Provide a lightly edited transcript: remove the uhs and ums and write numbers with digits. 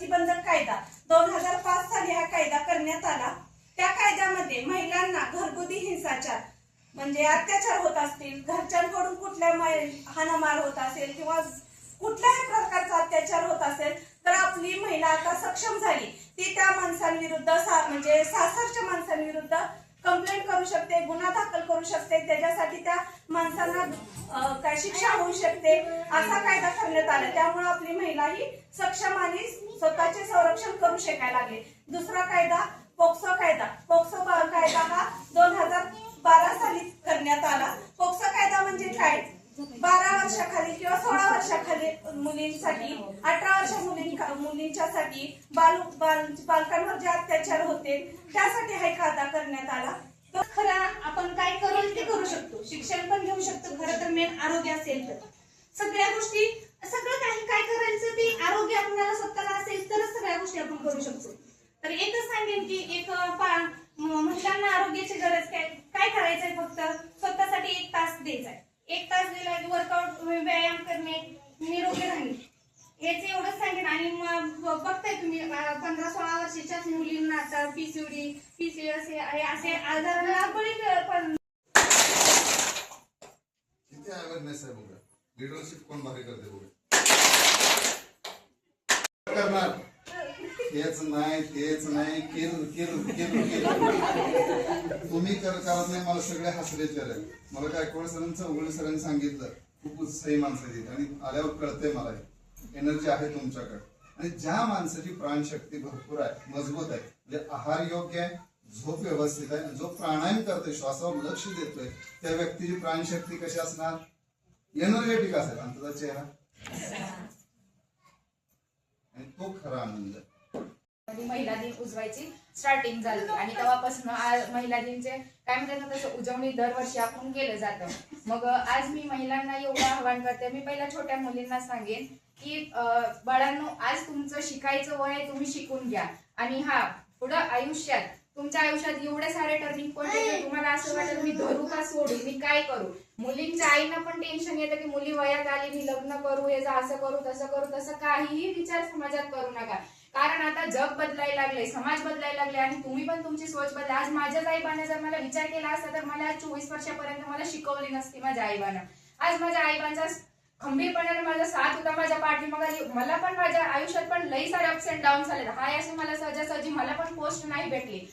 प्रतिबंधक कायदा 2005 साली हा कायदा करण्यात आला। त्या कायद्यामध्ये महिलांना घरगुती हिंसाचार म्हणजे अत्याचार होत असतील, घरच्यांकडून कुठल्या हाणामार होत असेल किंवा कुठल्याही प्रकारचा अत्याचार होत असेल तर आपली महिला आता सक्षम झाली। ती त्या माणसांविरुद्ध म्हणजे सासरच्या माणसांविरुद्ध कंप्लेंट करू शकते, गुन्हा दाखल करू शकते, त्याच्यासाठी त्या माणसांना काय शिक्षा होऊ शकते असा कायदा करण्यात आला। त्यामुळे आपली महिला ही सक्षम आणि स्वतःचे संरक्षण करू शकायला लागले। दुसरा कायदा पोक्सो कायदा। पोक्सो कायदा हा 2012 साली करण्यात आला। पोक्सो कायदा म्हणजे काय, 12 वर्षाखाली किंवा 16 वर्षाखाली मुलींसाठी, 18 वर्ष मुलींच्यासाठी बालकांवर जे अत्याचार होते त्यासाठी हा कायदा करण्यात आला। तर खरं आपण काय करू ते करू शकतो, शिक्षण पण घेऊ शकतो। खरं तर मेन आरोग्य असेल तर सगळ्या गोष्टी, सगळं काही काय करायचं ते आरोग्य आपल्याला स्वतःला असेल तरच सगळ्या गोष्टी आपण करू शकतो। तर एकच सांगेन की महिलांना आरोग्याची गरज काय करायचंय, फक्त स्वतःसाठी 1 तास द्यायचा। 1 तास दिला की वर्कआउट, व्यायाम करणे, निरोगी राहणे, याच एवढंच सांगेन। आणि बघताय तुम्ही 15-16 वर्षाच्या मुलींना आता PCOS असे आजाराला बळी पण किती अवेअरनेस आहे बघा, लीडरशिप कोण भारी करते बघा। करणार तेच नाही केलं तुम्ही करत नाही। मला सगळे हसले केलं, मला गायकवाड सरांचं उघड सरांनी सांगितलं खूप सही माणसं आहेत आणि आल्यावर कळतंय मला एनर्जी आहे तुमच्याकडे। आणि ज्या माणसाची प्राणशक्ती भरपूर आहे, मजबूत आहे, म्हणजे आहार योग्य आहे, झोप व्यवस्थित आहे, जो प्राणायाम करतोय, श्वासावर लक्ष देतोय, त्या व्यक्तीची प्राणशक्ती कशी असणार, एनर्जेटिक असेल आणि त्याचा चेहरा, आणि तो खरा आनंद। महिला दिन उजवायची स्टार्टिंग झाली आणि तेव्हापासून आज महिला दिनचे काय म्हणतात ना तसं उजवणी दरवर्षी आपण केलं जातं। मग आज मी महिलांना एवढं आव्हान करते, मी पहिल्या छोट्या मुलींना सांगेन की बाळांनो, आज तुमचं शिकायचं वय आहे, तुम्ही शिकून घ्या। आणि पुढं आयुष्यात, तुमच्या आयुष्यात एवढे सारे टर्निंग पॉइंट आहेत, तुम्हाला असं वाटतं मी धरू का सोडू, मी काय करू। मुलींच्या आईना पण टेन्शन येतं की मुली वयात आली, मी लग्न करू, हे असं करू तसं करू, तसं काहीही विचार समाजात करू नका। कारण आता जग बदलायला लागले, समाज बदलायला लागले आणि तुम्ही पण तुमची सोच बदला। आज माझ्याच आईबाने जर मला विचार केला असता तर मला 24 वर्षापर्यंत मला शिकवली नसती माझ्या आईबानं। आज माझ्या आईबांचा खंबीरपणाने माझा साथ होता माझ्या पाठीमागे। मला पण माझ्या आयुष्यात पण लई सारे अप्स अँड डाऊन झाले, हाय असे मला सहजासहजी मला पण पोस्ट नाही भेटली।